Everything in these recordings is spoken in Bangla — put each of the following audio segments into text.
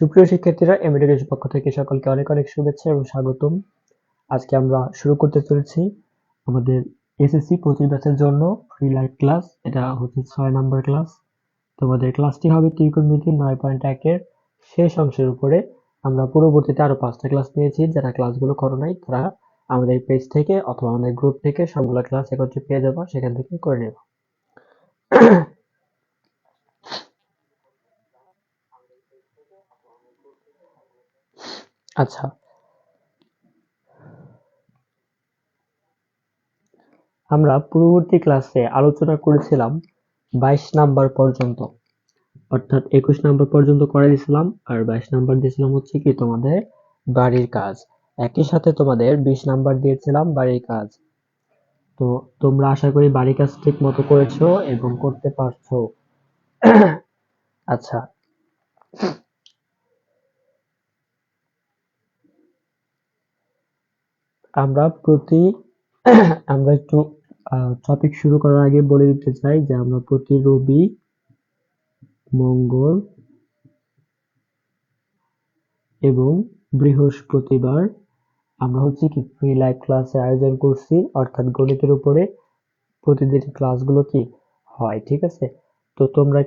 সুপ্রিয় শিক্ষার্থীরা, এমএডিএস পক্ষ থেকে সকলকে অনেক অনেক শুভেচ্ছা এবং স্বাগতম। আজকে আমরা শুরু করতে চলেছি আমাদের এসএসসি 25 ব্যাচের জন্য ফ্রি লাইভ ক্লাস। এটা হচ্ছে 6 নম্বর ক্লাস। তোমাদের ক্লাসটি হবে ত্রিকোণমিতি 9.1 এর শেষ অংশের উপরে। আমরা পরবর্তীতে আরো 5টা ক্লাস নিয়েছি। যারা ক্লাসগুলো করো নাই তারা আমাদের পেজ থেকে অথবা আমাদের গ্রুপ থেকে সবগুলো ক্লাস একত্রে পেয়ে যাবো, সেখান থেকে করে নেবো। আচ্ছা, আমরা পূর্ববর্তী ক্লাসে আলোচনা করেছিলাম 22 নাম্বার পর্যন্ত, অর্থাৎ 21 নাম্বার পর্যন্ত করে দিয়েছিলাম, আর 22 নাম্বার দিয়েছিলাম হচ্ছে কি তোমাদের বাড়ির কাজ। একই সাথে তোমাদের 20 নাম্বার দিয়েছিলাম বাড়ির কাজ। তো তোমরা আশা করি বাড়ির কাজ ঠিক মতো করেছো এবং করতে পারছো। আচ্ছা, আমরা প্রতি আমরা একটু টপিক শুরু করার আগে বলে দিতে চাই যে আমরা প্রতি রবি, মঙ্গল এবং বৃহস্পতিবার আমরা হচ্ছে কি ফ্রি লাইভ ক্লাসের আয়োজন করছি, অর্থাৎ গণিতের উপরে প্রতিদিন ক্লাসগুলো কি হয়, ঠিক আছে? তো তোমরা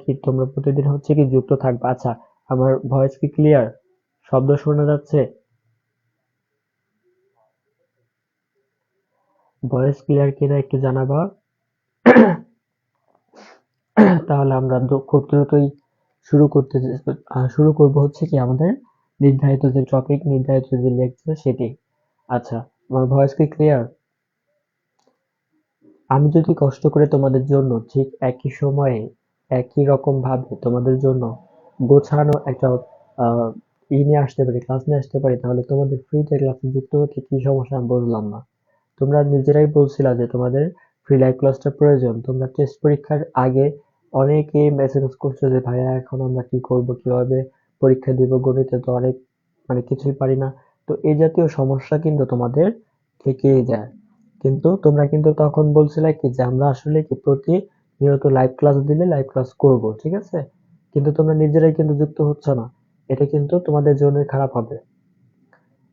প্রতিদিন হচ্ছে কি যুক্ত থাকবে। আচ্ছা, আমার ভয়েস কি ক্লিয়ার? শব্দ শোনা যাচ্ছে? ভয়েস ক্লিয়ার কিনা একটু জানাবা। তাহলে আমরা খুব দ্রুতই শুরু করব হচ্ছে কি আমাদের নির্ধারিত যে টপিক, নির্ধারিত যে লেকচার সেটি। আচ্ছা, আমার ভয়েস কি ক্লিয়ার? আমি যদি কষ্ট করে তোমাদের জন্য ঠিক একই সময়ে একই রকম ভাবে তোমাদের জন্য গোছানো একটা আহ নিয়ে আসতে পারি, ক্লাস নিয়ে আসতে পারি, তাহলে তোমাদের ফ্রিতে ক্লাসে যুক্ত হতে কি সমস্যা আমি বুঝলাম না। তোমরা নিজেরাই বলছিলা যে তোমাদের ফ্রি লাইভ ক্লাসটা প্রয়োজন। তোমরা টেস্ট পরীক্ষার আগে অনেকেই মেসেজ করছো যে ভাইয়া এখন আমরা কি করব, কিভাবে পরীক্ষা দিব, গণিতে তো অনেক মানে কিছুই পারি না। তো এই জাতীয় সমস্যা কিন্তু তোমাদের থেকেই যায়। কিন্তু তোমরা কিন্তু তখন বলছিলে কি যে আমরা আসলে কি প্রতিনিয়ত লাইভ ক্লাস দিলে লাইভ ক্লাস করব, ঠিক আছে? কিন্তু তোমরা নিজেরাই কিন্তু যুক্ত হচ্ছ না। এটা কিন্তু তোমাদের জন্য খারাপ হবে।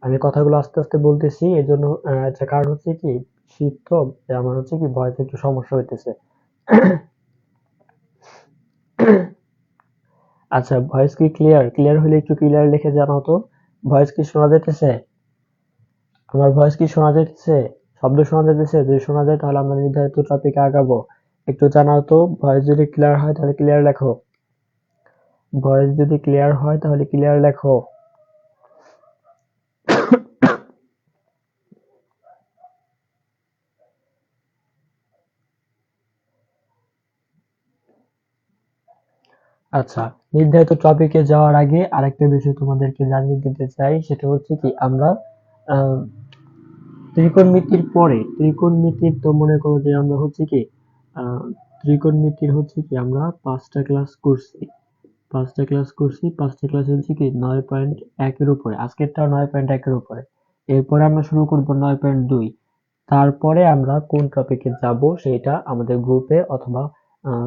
আমি কথাগুলো আস্তে আস্তে বলতেছি, এই জন্য একটা কারণ হচ্ছে কি শীত তো, আমার হচ্ছে কি ভয়েসে একটু সমস্যা হইতেছে। আচ্ছা, ভয়েস কি ক্লিয়ার? ক্লিয়ার হলে একটু ক্লিয়ার লিখে জানাও তো। ভয়েস কি শোনা যাইতেছে? আমার ভয়েস কি শোনা যাইতেছে? শব্দ শোনা যাইতেছে? যদি শোনা যায় তাহলে আমরা নির্ধারিত টপিকে আগাবো। একটু জানাও তো। ভয়েস যদি ক্লিয়ার হয় তাহলে ক্লিয়ার লেখো। ভয়েস যদি ক্লিয়ার হয় তাহলে ক্লিয়ার লেখো। আচ্ছা, নির্ধারিত টপিকে যাওয়ার আগে আরেকটা বিষয় তোমাদেরকে জানিয়ে দিতে চাই, সেটা হচ্ছে কি আমরা আহ, ত্রিকোণমিতির তো মনে করো যে আমরা হচ্ছে কি আহ, ত্রিকোণমিতির হচ্ছে কি আমরা 5টা ক্লাস করছি। 5টা ক্লাস হচ্ছে কি 9.1 এর উপরে, আজকেরটাও 9.1 এর উপরে। এরপরে আমরা শুরু করবো 9.2। তারপরে আমরা কোন টপিকে যাব সেটা আমাদের গ্রুপে অথবা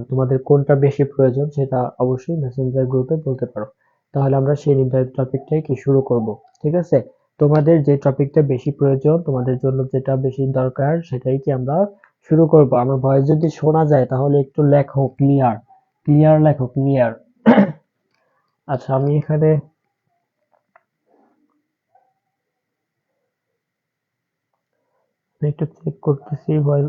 তোমাদের কোনটা বেশি প্রয়োজন সেটা অবশ্যই মেসেঞ্জার গ্রুপে বলতে পারো। তাহলে আমরা সেই নির্ধারিত টপিকটাই কি শুরু করব, ঠিক আছে? তোমাদের যে টপিকটা বেশি প্রয়োজন, তোমাদের জন্য যেটা বেশি দরকার সেটাই কি আমরা শুরু করব। আমার ভয়েস যদি শোনা যায় তাহলে একটু লেখো ক্লিয়ার, ক্লিয়ার লেখো, ক্লিয়ার। আচ্ছা, আমি এখানে একটু চেক করতেছি ভয়েস।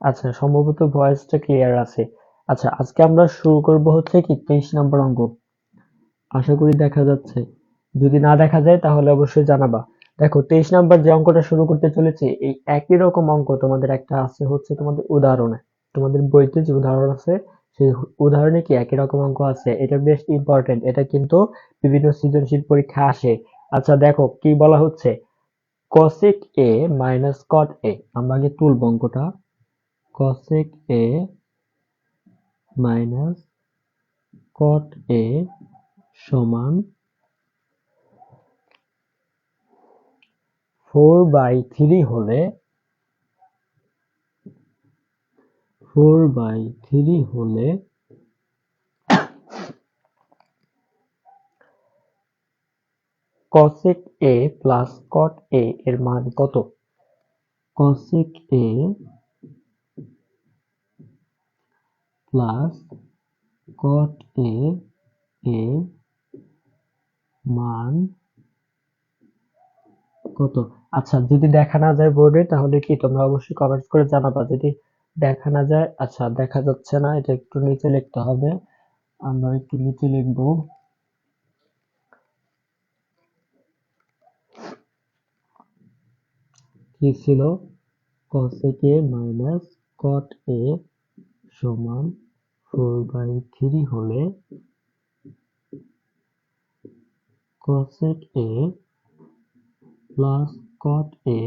আচ্ছা, সম্ভবত ভয়েসটা ক্লিয়ার আছে। আচ্ছা, আজকে আমরা শুরু করব হচ্ছে কি 23 নম্বর অঙ্ক। আশা করি দেখা যাচ্ছে। যদি না দেখা যায় তাহলে অবশ্যই জানাবা। দেখো 23 নাম্বার যে অঙ্কটা শুরু করতে চলেছে, এই একই রকম অঙ্ক তোমাদের একটা আছে হচ্ছে তোমাদের উদাহরণে। তোমাদের বইতে যে উদাহরণ আছে সেই উদাহরণে কি একই রকম অঙ্ক আছে। এটা বেশ ইম্পর্টেন্ট। এটা কিন্তু বিভিন্ন সৃজনশীল পরীক্ষা আসে। আচ্ছা দেখো কি বলা হচ্ছে, cosec a minus cot a। আমরা আগে তুলব অঙ্কটা। cosec a minus cot a সমান 4/3 হলে 4/3 হলে cosec a plus cot a এর মান কত? cosec a plus cot a এর মান কত? আচ্ছা যদি দেখা না যায় বোর্ডে তাহলে কি তোমরা অবশ্যই কমেন্টস করে জানাবা। যদি দেখা না যায়, আচ্ছা দেখা যাচ্ছে না, এটা একটু নিচে লিখতে হবে। আমরা একটু নিচে লিখবো। কি ছিল? cosec a minus cot a সমান 4/3 হলে cosec a plus cot a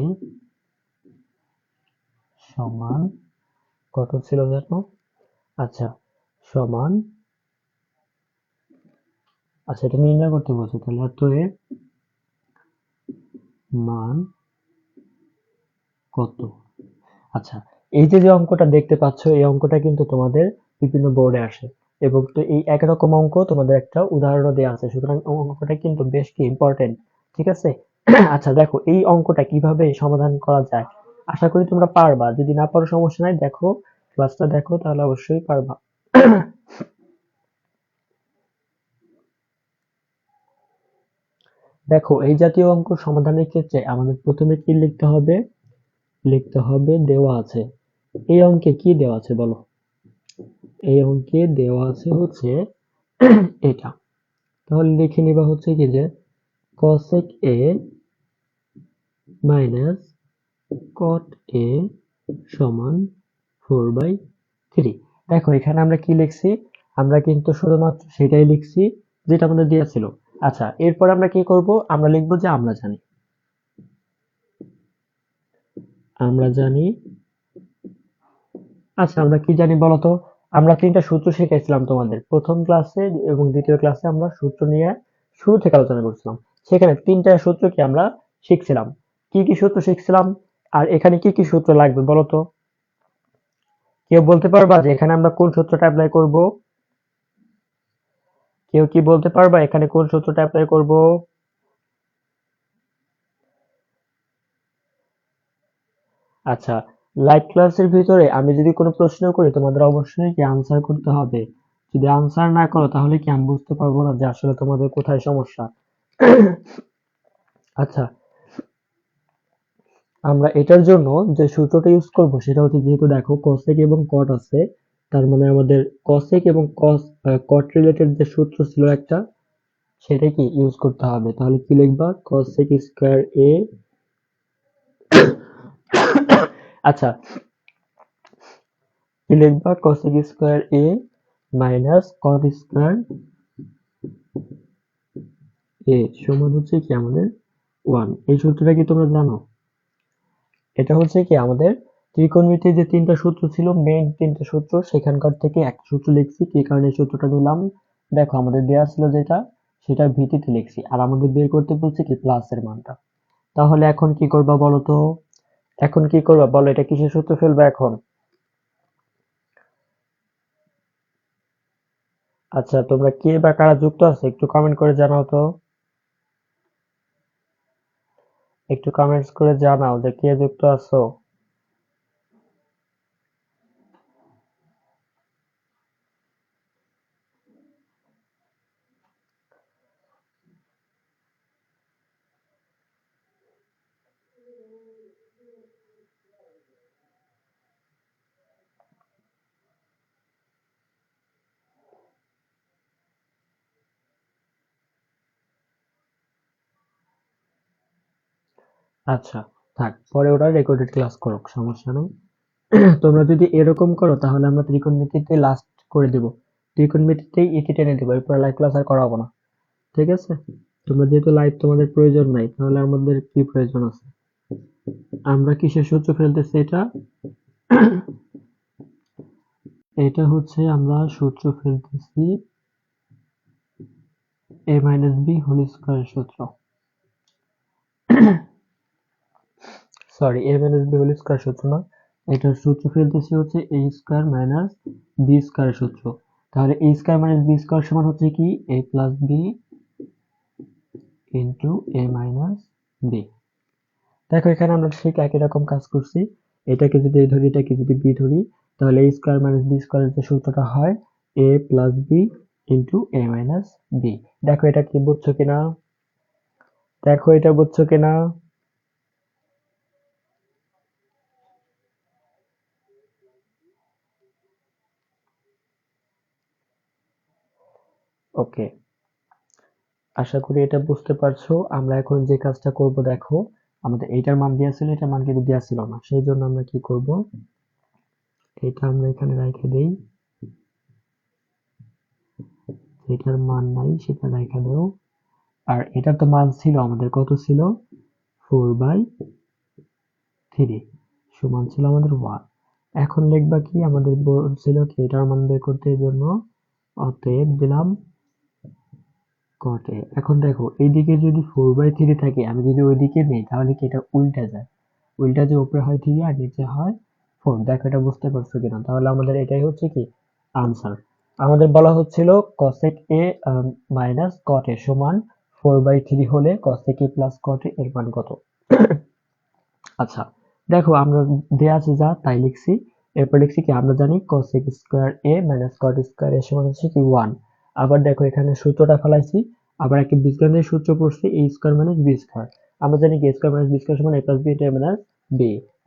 সমান কত ছিল জানো? আচ্ছা সমান, আচ্ছা এটা নির্ণয় করতে বলছে, তাহলে এত এর মান কত? আচ্ছা, এই যে যে অঙ্কটা দেখতে পাচ্ছ এই অঙ্কটা কিন্তু তোমাদের বিভিন্ন বোর্ডে আসে এবং তো এই একরকম অঙ্ক তোমাদের একটা উদাহরণ দেওয়া আছে, সুতরাং অঙ্কটা কিন্তু বেশ কি ইম্পর্টেন্ট। ঠিক আছে। আচ্ছা দেখো এই অঙ্কটা কিভাবে সমাধান করা যায়, আশা করি তোমরা পারবা। যদি না পারো সমস্যা নাই, দেখো ক্লাসটা দেখো তাহলে অবশ্যই পারবা। দেখো এই জাতীয় অঙ্ক সমাধানের ক্ষেত্রে আমাদের প্রথমে কি লিখতে হবে? লিখতে হবে দেওয়া আছে। এই অঙ্কে কি দেওয়া আছে বলো? এই অঙ্কে দেওয়া আছে হচ্ছে এটা। তাহলে লিখে নিবা হচ্ছে কি যে cosec a minus cot a সমান 4/3। দেখো এখানে আমরা কি লিখছি? আমরা কিন্তু শুধুমাত্র সেটাই লিখছি যেটা আমাদের দেওয়া ছিল। আচ্ছা এরপর আমরা কি করব? আমরা লিখবো যে আমরা জানি। আমরা জানি। আচ্ছা আমরা কি জানি বলতো? আমরা তিনটা সূত্র শিখেছিলাম তোমাদের প্রথম ক্লাসে এবং দ্বিতীয় ক্লাসে। আমরা সূত্র নিয়ে শুরু থেকে আলোচনা করছিলাম। সেখানে তিনটা সূত্র কি আমরা শিখছিলাম। কি কি সূত্র শিখছিলাম আর এখানে কি কি সূত্র লাগবে বলতো? কেউ বলতে পারবা যে এখানে আমরা কোন সূত্রটা অ্যাপ্লাই করব? কেউ কি বলতে পারবা এখানে কোন সূত্রটা অ্যাপ্লাই করব? আচ্ছা, লাইভ ক্লাসের ভিতরে আমি যদি কোনো প্রশ্ন করি তোমাদের অবশ্যই কি আনসার করতে হবে। যদি আনসার না করো তাহলে কি আমি বুঝতে পারবো না যে আসলে তোমাদের কোথায় সমস্যা। আচ্ছা, আমরা এটার জন্য যে সূত্রটা ইউজ করব সেটা হচ্ছে, যেহেতু দেখো cosec এবং cot আছে, তার মানে আমাদের cosec এবং cot রিলেটেড যে সূত্র ছিল একটা, সেটা কি ইউজ করতে হবে। তাহলে কি লিখবা? cosec square a। আচ্ছা কি লিখবা? cosec square a minus cot square a সমান হচ্ছে কি আমাদের 1। এই সূত্রটা কি তোমরা জানো? এটা হচ্ছে কি আমাদের ত্রিকোণমিতির যে তিনটা সূত্র ছিল, মেইন তিনটা সূত্র, সেখানকার থেকে একটা সূত্র লিখছি। কি কারণে এই সূত্রটা নিলাম? দেখো আমাদের দেয়া ছিল যেটা, সেটার ভিত্তিতে লিখছি। আর আমাদের বের করতে বলছে কি প্লাস এর মানটা। তাহলে এখন কি করবা বলো তো? এখন কি করবা বলো? এটা কিসের সূত্র ফেলবা এখন? আচ্ছা তোমরা কে বা কারা যুক্ত আছে একটু কমেন্ট করে জানাও তো। একটু কমেন্টস করে জানাও যে কে যুক্ত আছো। আচ্ছা, থাক, পরে ওরা রেকর্ডেড ক্লাস করুক, সমস্যা নেই। তোমরা যদি এরকম করো তাহলে আমরা ত্রিকোণমিতিতে লাস্ট করে দেব, ত্রিকোণমিতিতেই ইতি টেনে দেবো, এরপর লাইভ ক্লাস আর করাবো না, ঠিক আছে? তোমরা যেহেতু লাইভ তোমাদের প্রয়োজন নাই, তাহলে আমাদের কি প্রয়োজন আছে? আমরা কিসের সূত্র ফেলতেছি এটা? এটা হচ্ছে আমরা সূত্র ফেলতেছি a minus B whole square সূত্র, sorry a minus B whole square সূত্র না, এটার সূত্র ফেলতেছি হচ্ছে a square minus B square সূত্র। তাহলে a square minus B square সমান হচ্ছে কি a plus B into a minus B. দেখো এখানে আমরা ঠিক একই রকম কাজ করছি, এটাকে যদি a ধরি এটাকে যদি b ধরি, তাহলে a স্কয়ার মাইনাস বি স্কয়ারের যে সূত্রটা হয় a plus B into a minus B. দেখো এটা কি বুঝছো কিনা, দেখো এটা বুঝছো কিনা? ওকে, আশা করি এটা বুঝতে পারছো। আমরা এখন যে কাজটা করব দেখো, আমাদের এইটার মান দেওয়া ছিল, এটার মান কিন্তু দেওয়া ছিল না, সেই জন্য আমরা কি করব, এটা আমরা এখানে রেখে দেই, যেটার মান নাই সেটা রেখে দাও। আর এটার তো মান ছিল আমাদের, কত ছিল, 4/3 সমান ছিল আমাদের 1। এখন লিখবা কি, আমাদের বলছিল কি এটার মান বের করতে, এই জন্য অতএব দিলাম cot a। এখন দেখো এইদিকে যদি 4/3 থাকে, আমি যদি ওইদিকে নেই তাহলে কি এটা উল্টা যায়, উল্টা যে উপরে হয় 3 আর নিচে হয় 4। দেখো এটা বুঝতে পারছো কিনা? তাহলে আমাদের এটাই হচ্ছে কি আনসার। আমাদের বলা হচ্ছিল cosec a minus cot a সমান 4/3 হলে cosec a plus cot a এর মান কত। আচ্ছা, দেখো আমরা দেয়া আছে যা তাই লিখছি, এরপর লিখছি কি আমরা জানি cosec square a minus cot square a সমান হচ্ছে কি 1। আবার দেখো এখানে সূত্রটা ফেলাইছি, আবার একটা বীজগণিতের সূত্র পড়ছি a square minus b square. আমরা জানি কি a square minus b square সমান a প্লাস b এটা মাইনাস b।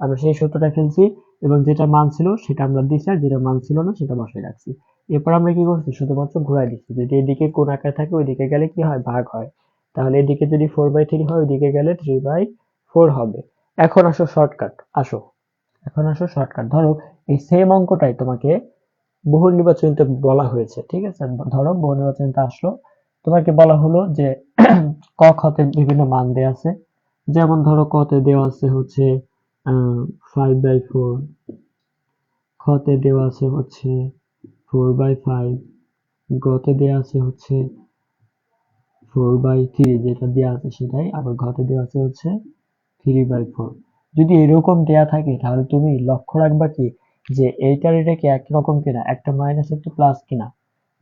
আমরা সেই সূত্রটা ফেলছি এবং যেটা মান ছিল সেটা আমরা দিছি, আর যেটা মান ছিল না সেটা বসাই রাখছি। এরপর আমরা কি করছি, শুধুমাত্র ঘুরাই দিচ্ছি, যদি এদিকে কোন আকার থাকে ওইদিকে গেলে কি হয়, ভাগ হয়। তাহলে এদিকে যদি 4/3 হয় ওইদিকে গেলে 3/4 হবে। এখন আসো শর্টকাট, আসো, এখন আসো শর্টকাট। ধরো এই সেম অঙ্কটাই তোমাকে বহুল নির্বাচনীতে বলা হয়েছে, ঠিক আছে? ধরো বহুল নির্বাচনীতে আসলো, তোমাকে বলা হলো যে ক খ তে বিভিন্ন মান দেওয়া আছে, যেমন ধরো ক তে দেওয়া আছে হচ্ছে 5/4, খ তে দেওয়া আছে হচ্ছে 4/5, গ তে দেওয়া আছে হচ্ছে 4/3, যেটা দেওয়া আছে সেটাই, আবার ঘ তে দেওয়া আছে হচ্ছে 3/4। যদি এরকম দেয়া থাকে তাহলে তুমি লক্ষ্য রাখবা কি, যে এইটার এটা কি একরকম কিনা, একটা মাইনাস একটা প্লাস কিনা।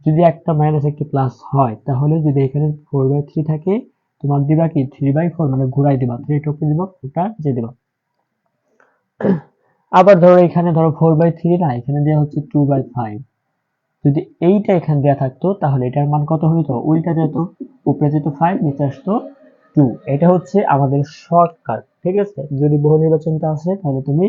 যদি একটা মাইনাস একটা প্লাস হয়, তাহলে যদি এখানে 4/3 থাকে, তোমার দিবা কি 3/4, মানে ঘুরাই দিবা, 3 টপকে দিবা, 4টা যে দিবা। আবার ধরো এখানে ধরো 4/3 না, এখানে দেওয়া হচ্ছে 2/5। যদি এইটা এখানে দেওয়া থাকতো তাহলে এটার মান কত হইতো, উল্টা যেত, উপরে যেত 5 নিচে আসতো 2। এটা হচ্ছে আমাদের শর্টকাট, ঠিক আছে? যদি বহু নির্বাচনটা আসে তাহলে তুমি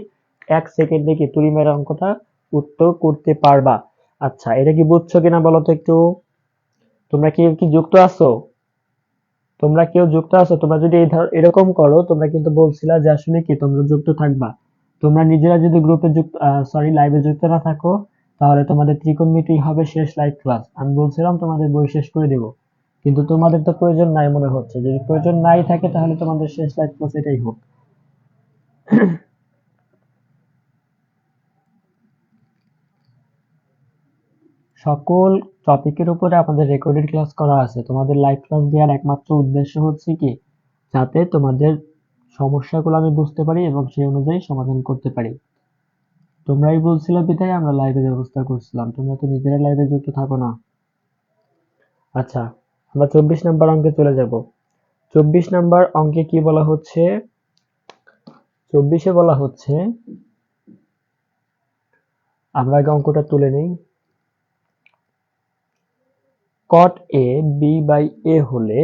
1 সেকেন্ডে কি তুড়ি মেরে অঙ্কটা উত্তর করতে পারবা। আচ্ছা, এটা কি বুঝছো কিনা বলো তো একটু? তোমরা কি কি যুক্ত আছো? তোমরা কেউ যুক্ত আছো? তোমরা যদি এরকম করো, তোমরা কিন্তু বলছিলা যে আসলে কি তোমরা যুক্ত থাকবা। তোমরা নিজেরা যদি গ্রুপে যুক্ত, সরি লাইভে যুক্ত না থাকো, তাহলে তোমাদের ত্রিকোণমিতি হবে শেষ লাইভ ক্লাস। আমি বলছিলাম তোমাদের বই শেষ করে দেব, কিন্তু তোমাদের তো প্রয়োজন নাই মনে হচ্ছে। যদি প্রয়োজন নাই থাকে তাহলে তোমাদের শেষ লাইভ ক্লাস এটাই হোক। সকল টপিকের উপরে আমাদের রেকর্ডেড ক্লাস করা আছে। তোমাদের লাইভ ক্লাস দেওয়ার একমাত্র উদ্দেশ্য হচ্ছে কি, যাতে তোমাদের সমস্যাগুলো আমি বুঝতে পারি এবং সেই অনুযায়ী সমাধান করতে পারি। তোমরাই বলছিলে বিধায় আমরা লাইভের ব্যবস্থা করছিলাম, তোমরা তো নিজেরা লাইভে যুক্ত থাকো না। আচ্ছা, আমরা 24 নম্বর অঙ্কে চলে যাব। 24 নম্বর অঙ্কে কি বলা হচ্ছে, 24-এ বলা হচ্ছে, আমরা আগে অঙ্কটা তুলে নেই। cot a b by a হলে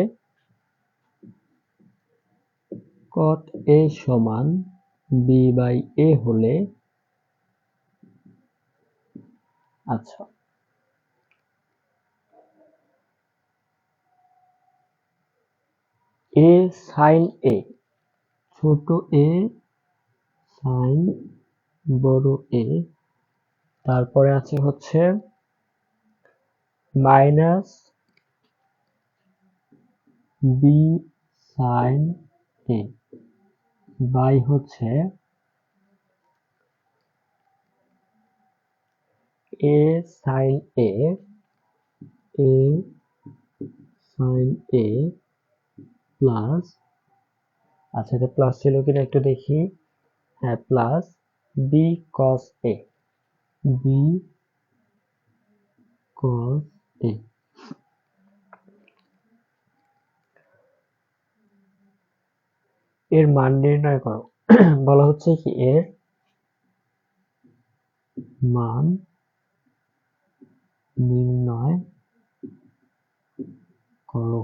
cot a সমান b বাই a হলে, আচ্ছা, a sin a ছোট এ সাইন বড় এ, তারপরে আছে হচ্ছে minus B sine A by হচ্ছে A sine A, A sine A plus, আচ্ছা এটা প্লাস ছিল কিনা একটু দেখি, হ্যাঁ plus B cos A, B cos A. এর মান নির্ণয় করো। বলা হচ্ছে কি এর মান নির্ণয় করো।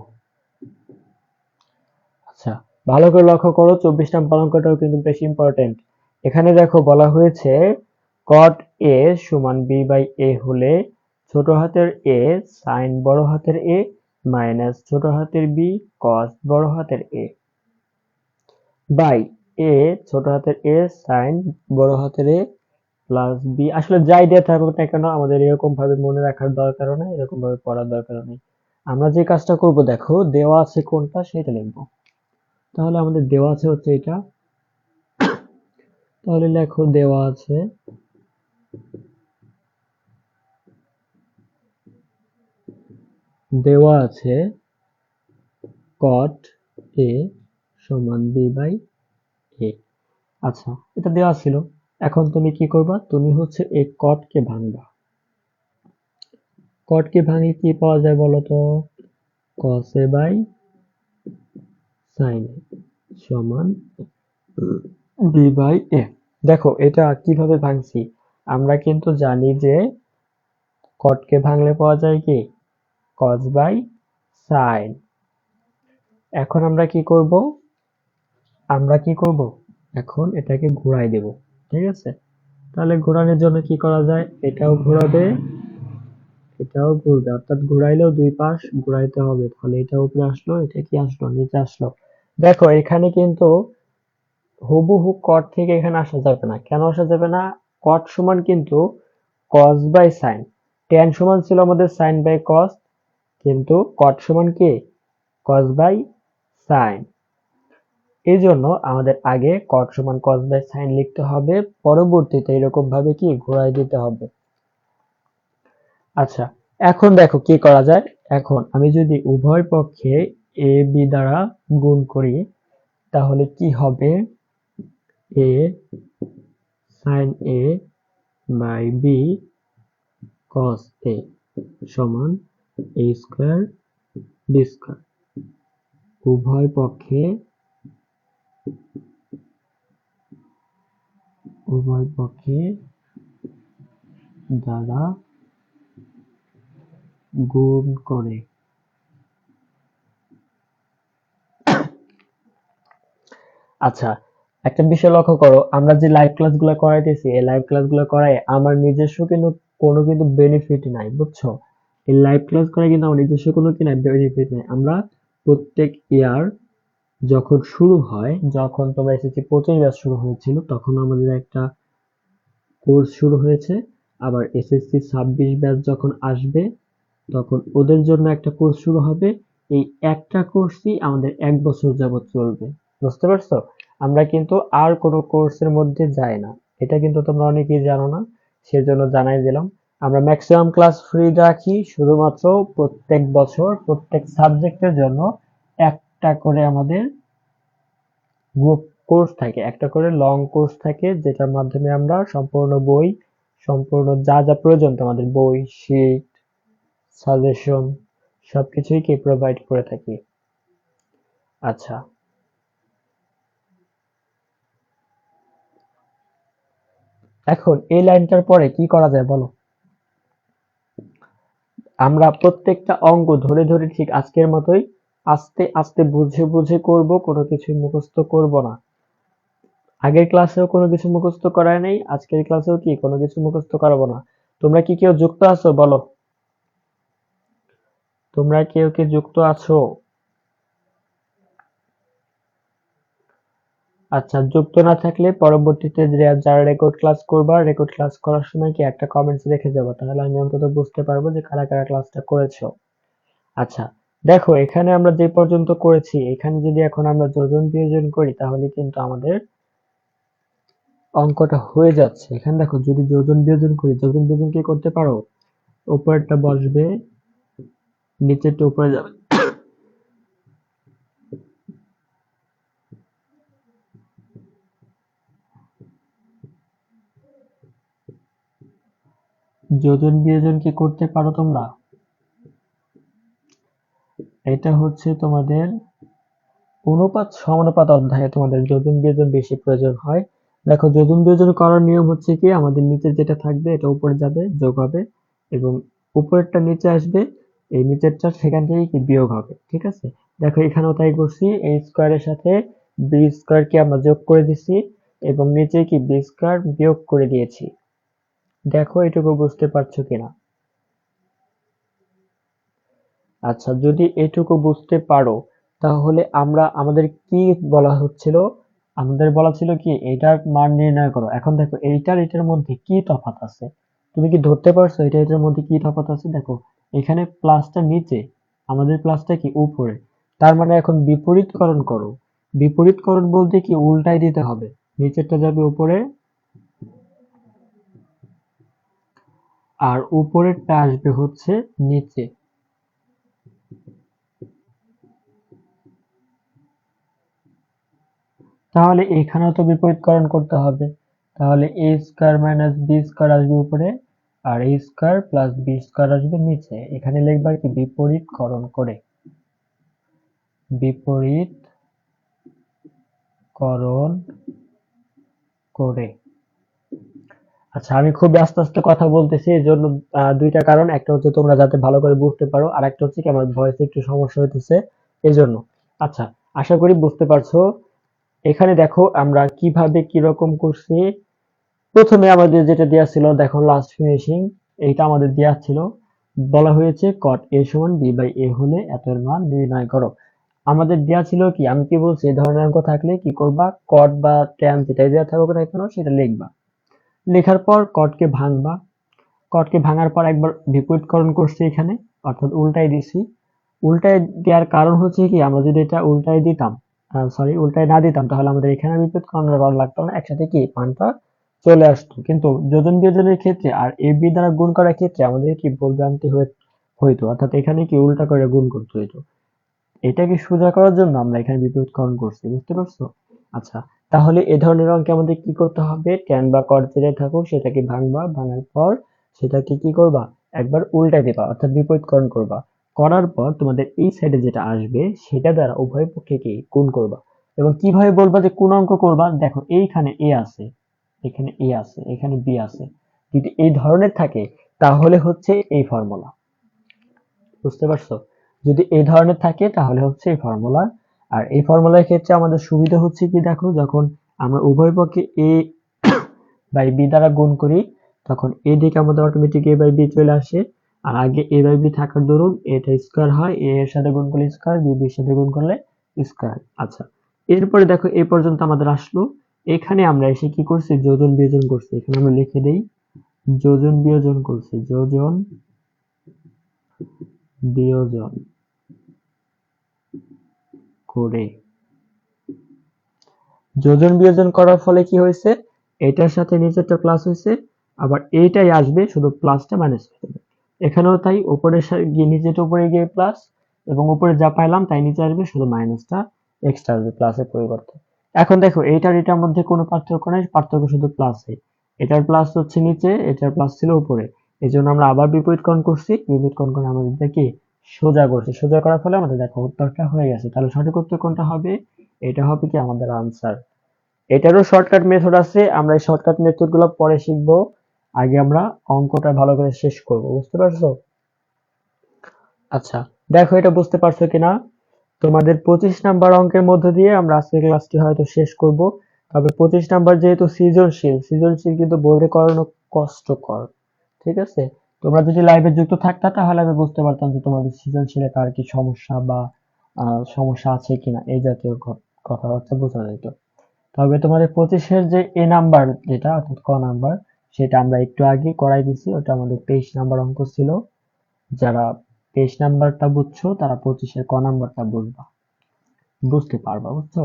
আচ্ছা, ভালো করে লক্ষ্য করো, 24 নম্বর অঙ্কটাও কিন্তু বেশ ইম্পর্টেন্ট। এখানে দেখো বলা হয়েছে cot a সমান b বাই a হলে ছোট হাতের a sin বড় হাতের a মাইনাস ছোট হাতের b cos বড় হাতের a বাই a ছোট হাতের a sin বড় হাতের a প্লাস b। আসলে যাই দিয়ে থাকুক না কেন আমাদের এরকম ভাবে মনে রাখার দরকারও নেই, এরকম ভাবে পড়ার দরকারও নেই। আমরা যে কাজটা করব দেখো, দেওয়া আছে কোনটা সেটা লিখবো। তাহলে আমাদের দেওয়া আছে হচ্ছে এটা, তাহলে লেখো দেওয়া আছে cot a সমান b বাই a। আচ্ছা এটা দেওয়া ছিল, এখন তুমি কি করবা, তুমি হচ্ছে এই cot কে ভাঙবা। cot কে ভাঙে কি পাওয়া যায় বলো তো, cos a by sin a সমান b বাই a। দেখো এটা কিভাবে ভাঙছি, আমরা কিন্তু জানি যে cot কে ভাঙলে পাওয়া যায় কি cos বাই sin। এখন আমরা কি করব, এখন এটাকে ঘোরাই দেব, ঠিক আছে। তাহলে ঘোরানোর জন্য কি করা যায়, এটাও ঘোরাবে এটাও ঘুরবে, অর্থাৎ ঘুরাইলেও দুই পাশ ঘুরাইতে হবে। তাহলে এটা উপরে আসলো, এটা কি আসলো নিচে আসলো। দেখো এখানে কিন্তু হুবহু cot থেকে এখানে আসা যাবে না, কেন আসা যাবে না, cot সমান কিন্তু cos বাই sin, tan সমান ছিল আমাদের sin বাই cos, কিন্তু cot সমান কি cos বাই sin। এই জন্য আমাদের আগে cot সমান cos বাই sin লিখতে হবে, পরবর্তীতে এরকম ভাবে কি ঘোরাই দিতে হবে। আচ্ছা এখন দেখো কি করা যায়, এখন আমি যদি উভয় পক্ষে a b দ্বারা গুণ করি তাহলে কি হবে, a sin a by b cos a সমান a স্কয়ার b স্কয়ার। উভয় পক্ষে দ্বারা গুণ করে। আচ্ছা একটা বিষয় লক্ষ্য করো, আমরা যে লাইভ ক্লাসগুলো করাইতেছি এই লাইভ ক্লাসগুলো করায় আমার নিজস্ব কিন্তু কোনো কিন্তু বেনিফিট নাই, বুঝছো। এই লাইভ ক্লাস করায় কিন্তু আমার নিজস্ব কোনো কি নাই, বেনিফিট নাই। আমরা প্রত্যেক ইয়ার যখন শুরু হয়, যখন তোমার এসএসসি 25 ব্যাচ শুরু হয়েছিল তখন আমাদের একটা কোর্স শুরু হয়েছে, আবার এসএসসি 26 ব্যাচ যখন আসবে তখন ওদের জন্য একটা কোর্স শুরু হবে। এই একটা কোর্সই আমাদের 1 বছর যাবত চলবে, বুঝতে পারছো। আমরা কিন্তু আর কোনো কোর্সের মধ্যে যাই না, এটা কিন্তু তোমরা অনেকেই জানো না, সেজন্য জানাই দিলাম। আমরা ম্যাক্সিমাম ক্লাস ফ্রি রাখি, শুধুমাত্র প্রত্যেক বছর প্রত্যেক সাবজেক্টের জন্য একটা করে আমাদের গ্রুপ কোর্স থাকে, একটা করে লং কোর্স থাকে, যেটার মাধ্যমে আমরা সম্পূর্ণ বই, সম্পূর্ণ যা যা প্রয়োজন তোমাদের বই, শিট, সাজেশন সবকিছুই কি প্রোভাইড করে থাকি। আচ্ছা এখন এই লাইনটার পরে কি করা যায় বলো, আমরা প্রত্যেকটা অঙ্ক ধরে ধরে ঠিক আজকের মতোই আস্তে আস্তে বুঝে বুঝে করব, কোনো কিছু মুখস্থ করব না। আগের ক্লাসেও কোনো কিছু মুখস্থ করায় নাই, আজকের ক্লাসেও কি কোনো কিছু মুখস্থ করাবো না। তোমরা কি কেউ যুক্ত আছো বলো, তোমরা কেউ কি যুক্ত আছো? আচ্ছা, যুক্ত না থাকলে পরবর্তীতে যারা রেকর্ড ক্লাস করবা, রেকর্ড ক্লাস করার সময় কি একটা কমেন্টস রেখে যাবো, তাহলে আমি অন্তত বুঝতে পারবো যে কারা কারা ক্লাসটা করেছো। আচ্ছা, দেখো এখানে আমরা যে পর্যন্ত করেছি, এখানে যদি এখন আমরা যোজন বিয়োজন করি তাহলে কিন্তু আমাদের অঙ্কটা হয়ে যাচ্ছে। এখানে দেখো যদি যোজন বিয়োজন করি, যোজন বিয়োজন কি করতে পারো, উপরেরটা বসবে, নিচেরটা উপরে যাবে। যোজন বিয়োজন কি করতে পারো তোমরা? এটা হচ্ছে তোমাদের অনুপাত সমানুপাত অধ্যায়ে তোমাদের যোজন বিয়োজন বেশি প্রয়োজন হয়। দেখো যোজন বিয়োজন করার নিয়ম হচ্ছে কি, আমাদের নিচে যেটা থাকবে এটা উপরে যাবে, যোগ হবে, এবং উপরেরটা নিচে আসবে, এই নিচেরটা সেখান থেকে কি বিয়োগ হবে। ঠিক আছে, দেখো এখানেও তাই করছি, এই স্কোয়ারের সাথে বি স্কোয়ার কি আমরা যোগ করে দিছি, এবং নিচে কি বি স্কোয়ার বিয়োগ করে দিয়েছি। দেখো এটুকু বুঝতে পারছো কিনা। আচ্ছা, যদি এটুকু বুঝতে পারো তাহলে আমরা আমাদের কি বলা হচ্ছিল, আমাদের বলা ছিল কি এটার মান নির্ণয় করো। এখন দেখো এইটার এটার মধ্যে কি তফাৎ আছে, তুমি কি ধরতে পারছো এটা এটার মধ্যে কি তফাৎ আছে? দেখো এখানে প্লাসটা নিচে, আমাদের প্লাসটা কি উপরে, তার মানে এখন বিপরীতকরণ করো। বিপরীতকরণ বলতে কি উল্টাই দিতে হবে, নিচেরটা যাবে উপরে আর উপরেরটা আসবে হচ্ছে নিচে। তাহলে এখানেও তো বিপরীতকরণ করতে হবে। তাহলে এ স্কোয়ার মাইনাস বি স্কোয়ার আসবে উপরে, আর এ স্কোয়ার প্লাস বি স্কোয়ার আসবে নিচে। এখানে লিখবা কি বিপরীতকরণ করে, বিপরীতকরণ করে। আচ্ছা, আমি খুব আস্তে আস্তে কথা বলতেছি, এর জন্য দুইটা কারণ, একটা হচ্ছে তোমরা যাতে ভালো করে বুঝতে পারো, আর একটা হচ্ছে কি আমার ভয়েসে একটু সমস্যা হইতেছে এই জন্য। আচ্ছা, আশা করি বুঝতে পারছো। এখানে দেখো আমরা কিভাবে কিরকম করছি। প্রথমে আমাদের যেটা দেয়া ছিল, দেখো লাস্ট ফিনিশিং, এইটা আমাদের দেয়া ছিল, বলা হয়েছে cot a সমান b বাই a হলে এত এর মান নির্ণয় করো। আমাদের দেয়া ছিল কি, আমি কি বলছি, এই ধরনের অঙ্ক থাকলে কি করবা, cot বা tan যেটাই দেয়া থাকুক না কেন সেটা লিখবা। লেখার পর cot কে ভাঙবা, cot কে ভাঙার পর একবার বিপরীতকরণ করছি এখানে, অর্থাৎ উল্টাই দিছি। উল্টায় দেওয়ার কারণ হচ্ছে কি, আমরা যদি এটা উল্টায় দিতাম, সরি উল্টায় না দিতাম, তাহলে আমাদের এখানে বিপরীতকরণ করা লাগতো না, একসাথে কি মানটা চলে আসতো। কিন্তু যোজন বিয়োজনের ক্ষেত্রে আর এ বি দ্বারা গুণ করার ক্ষেত্রে আমাদের কি ভুলভ্রান্তি হইতো, অর্থাৎ এখানে কি উল্টা করে গুণ করতে হইতো। এটাকে সোজা করার জন্য আমরা এখানে বিপরীতকরণ করছি, বুঝতে পারছো? আচ্ছা, তাহলে এ ধরনের অঙ্কে আমাদের কি করতে হবে, ট্যান বা কট যেটাই থাকুক সেটাকে ভাঙবা, ভাঙার পর সেটাকে কি করবা, একবার উল্টাই দিবা, অর্থাৎ বিপরীতকরণ করবা। করার পর তোমাদের এই সাইডে যেটা আসবে সেটা দ্বারা উভয় পক্ষে কি গুণ করবা। এবং কিভাবে বলবা যে কোন অঙ্ক করবা, দেখো এইখানে এ আছে, এখানে এ আছে, এখানে বি আছে, যদি এই ধরনের থাকে তাহলে হচ্ছে এই ফর্মুলা, বুঝতে পারছো? যদি এই ধরনের থাকে তাহলে হচ্ছে এই ফর্মুলা। আর এই ফর্মুলার ক্ষেত্রে আমাদের সুবিধা হচ্ছে কি, দেখো যখন আমরা উভয় পক্ষে এ বাই বি দ্বারা গুণ করি তখন এ দিকে আমাদের অটোমেটিক এ বাই বি চলে আসে। আর আগে এ বাই বি থাকার দরুন এটা স্কোয়ার হয়, এ এর সাথে গুণ করলে স্কোয়ার, বি বির সাথে গুণ করলে স্কোয়ার। আচ্ছা, এরপরে দেখো এই পর্যন্ত আমাদের আসলো। এখানে আমরা এসে কি করছি, যোজন বিয়োজন করছি। এখানে আমরা লিখে দেই যোজন বিয়োজন করছি, যোজন বিয়োজন করে। যোজন বিয়োজন করার ফলে কি হয়েছে, এটার সাথে নিচেরটা প্লাস হয়েছে, আবার এইটাই আসবে, শুধু প্লাসটা মাইনাস হয়ে যাবে। এখানেও তাই, উপরের গিয়ে নিচেটা উপরে গিয়ে প্লাস, এবং উপরে যা পাইলাম তাই নিচে আসবে, শুধু মাইনাসটা এক্সট্রা আসবে প্লাসের পরিবর্তে। এখন দেখো এইটার এটার মধ্যে কোনো পার্থক্য নাই, পার্থক্য শুধু প্লাসে। এটার প্লাস হচ্ছে নিচে, এটার প্লাস ছিল উপরে, এই জন্য আমরা আবার বিপরীতকরণ করছি, বিপরীতকরণ করে আমাদের কি সোজা করছি। সোজা করার ফলে আমাদের দেখো উত্তরটা হয়ে গেছে। তাহলে সঠিক উত্তর কোনটা হবে, এটা হবে কি আমাদের আনসার। এটারও শর্টকাট মেথড আছে, আমরা এই শর্টকাট মেথড গুলো পরে শিখবো। আগে আমরা অঙ্কটা ভালো করে শেষ করব, বুঝতে পারছো? আচ্ছা, দেখো এটা বুঝতে পারছো কিনা। তোমাদের 25 নাম্বার অঙ্কের মধ্য দিয়ে আমরা আজকের ক্লাসটি হয়তো শেষ করব। তবে 25 নাম্বার যেহেতু সৃজনশীল, সৃজনশীল কিন্তু বোর্ডে করানো কষ্টকর। ঠিক আছে, তোমরা যদি লাইভে যুক্ত থাকতা তাহলে আমি বুঝতে পারতাম যে তোমাদের সৃজনশীলে তার কি সমস্যা বা সমস্যা আছে কিনা, এই জাতীয় কথাবার্তা বোঝা যেত। তবে তোমাদের 25-এর যে এ নাম্বার যেটা অর্থাৎ ক নাম্বার, সেটা আমরা একটু আগে করাই দিছি, ওটা আমাদের 23 নাম্বার অঙ্ক ছিল। যারা 23 নাম্বারটা বুঝছো তারা 25-এর ক নাম্বারটা বুঝতে পারবা, বুঝছো?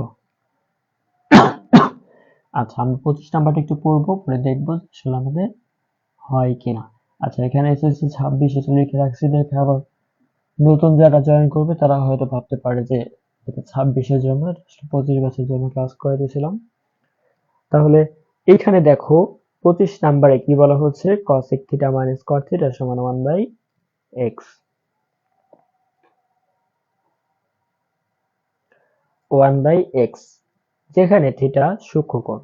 আচ্ছা, আমি 25 নাম্বারটা একটু পড়বো, পরে দেখবো আসলে আমাদের হয় কিনা। আচ্ছা, এখানে এসএসসি 26 এটা লিখে রাখছি দেখে আবার নতুন যারা জয়েন করবে তারা হয়তো ভাবতে পারে যে এটা 26-এর জন্য, এটা আসলে 25 ব্যাচের জন্য ক্লাস করে দিয়েছিলাম। তাহলে এইখানে দেখো 25 নাম্বারে কি বলা হচ্ছে, cosec theta minus cot theta সমান 1/x, 1/x, যেখানে থিটা সূক্ষ্মকোণ।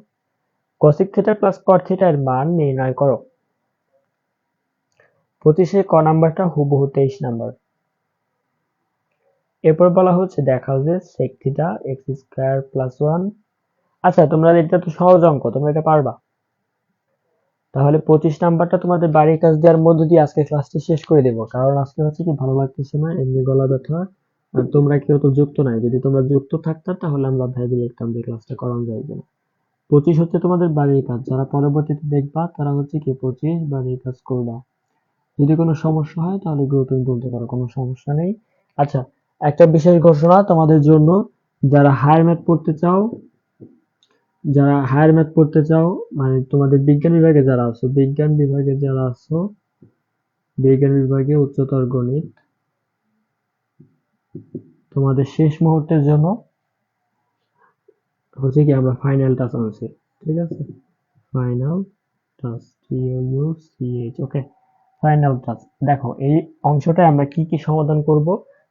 cosec theta plus cot theta এর মান নির্ণয় করো। 25-এ ক নাম্বারটা হুবহু 23 নাম্বার। এরপর বলা হচ্ছে দেখাও যে sec theta x square plus 1। আচ্ছা, তোমরা এটা তো সহজ অঙ্ক, তোমরা এটা পারবা। তাহলে 25 নাম্বারটা তোমাদের বাড়ির কাজ দেওয়ার মধ্য দিয়ে আজকে ক্লাসটি শেষ করে দেবো, কারণ আজকে হচ্ছে কি ভালো লাগতেছে না, এমনি গলা ব্যথা। আর তোমরা কেউ তো যুক্ত নাই, যদি তোমরা যুক্ত থাকতা তাহলে আমরা ভেবে লিখতাম যে ক্লাসটা করানো যায় কিনা। 25 হচ্ছে তোমাদের বাড়ির কাজ, যারা পরবর্তীতে দেখবা তারা হচ্ছে কি 25 বাড়ির কাজ করবা। যদি কোনো সমস্যা হয় তাহলে গ্রুপে বলতে পারো, কোনো সমস্যা নেই। আচ্ছা, একটা বিশেষ ঘোষণা তোমাদের জন্য, যারা হায়ার ম্যাথ পড়তে চাও, মানে তোমাদের বিজ্ঞান বিভাগে বিজ্ঞান বিভাগে উচ্চতর গণিত, তোমাদের শেষ মুহূর্তের জন্য হচ্ছে কি আমরা ফাইনাল টাচ আনছি, ঠিক আছে? ফাইনাল টাচ, TOUCH, ওকে, ফাইনাল টাচ। দেখো এই অংশটায় আমরা কি কি সমাধান করব,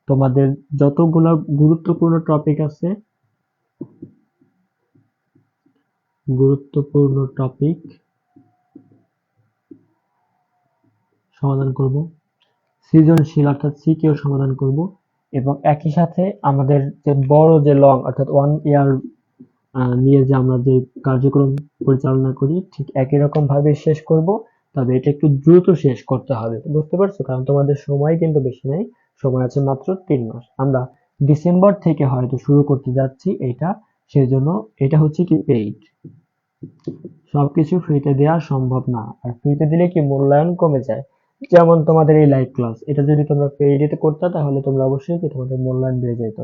তোমাদের যতগুলো গুরুত্বপূর্ণ টপিক আছে, গুরুত্বপূর্ণ টপিক সমাধান করব, সৃজনশীল অর্থাৎ সিকিউ সমাধান করব, এবং একই সাথে আমাদের যে বড় যে লং অর্থাৎ 1 ইয়ার নিয়ে যে আমরা যে কার্যক্রম পরিচালনা করি ঠিক একই রকম ভাবে শেষ করব। তবে এটা একটু দ্রুত শেষ করতে হবে, বুঝতে পারছো? কারণ তোমাদের সময় কিন্তু বেশি নেই, সময় আছে মাত্র 3 মাস। আমরা ডিসেম্বর থেকে হয়তো শুরু করতে যাচ্ছি এটা, সেজন্য এটা হচ্ছে কি পেইড, সবকিছু ফ্রিতে দেওয়া সম্ভব না। আর ফ্রিতে দিলে কি মূল্যায়ন কমে যায়, যেমন তোমাদের এই লাইভ ক্লাস, এটা যদি তোমরা পেইডে করতে তাহলে তোমরা অবশ্যই কি তোমাদের মূল্যায়ন বেড়ে যেত।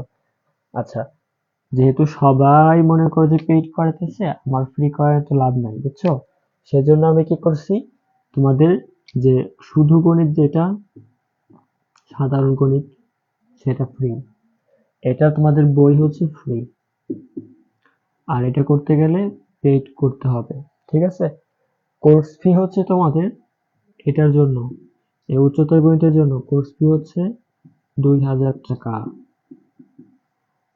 আচ্ছা, যেহেতু সবাই মনে করো যে পেইড করাতেছে, আমার ফ্রি করার তো লাভ নাই, বুঝছো? সেজন্য আমি কি করছি, তোমাদের যে শুধু গণিত যেটা সাধারণ গণিত সেটা ফ্রি, এটা তোমাদের বই হচ্ছে ফ্রি, আর এটা করতে গেলে পেইড করতে হবে, ঠিক আছে? কোর্স ফি হচ্ছে তোমাদের এটার জন্য, এই উচ্চতর গণিতের জন্য কোর্স ফি হচ্ছে 2000 টাকা।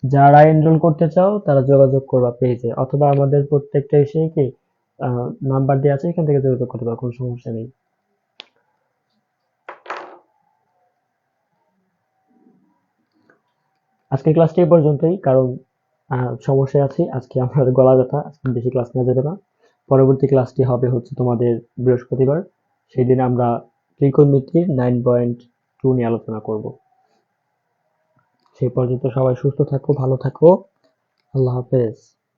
যারা এনরোল করতে চাও তারা যোগাযোগ করবা পেজে, অথবা আমাদের প্রত্যেকটা এসে কি নাম্বার দেওয়া আছে, এখান থেকে যোগাযোগ করতে পারো, কোনো সমস্যা নেই। আজকের ক্লাসটি এই পর্যন্তই, কারণ সমস্যায় আছি, আজকে আমার গলা ব্যথা, আজকে বেশি ক্লাস নেওয়া যাবে না। পরবর্তী ক্লাসটি হবে হচ্ছে তোমাদের বৃহস্পতিবার, সেই দিন আমরা ত্রিকোণমিতির 9.2 নিয়ে আলোচনা করব। সেই পর্যন্ত সবাই সুস্থ থাকো, ভালো থাকো, আল্লাহ হাফেজ।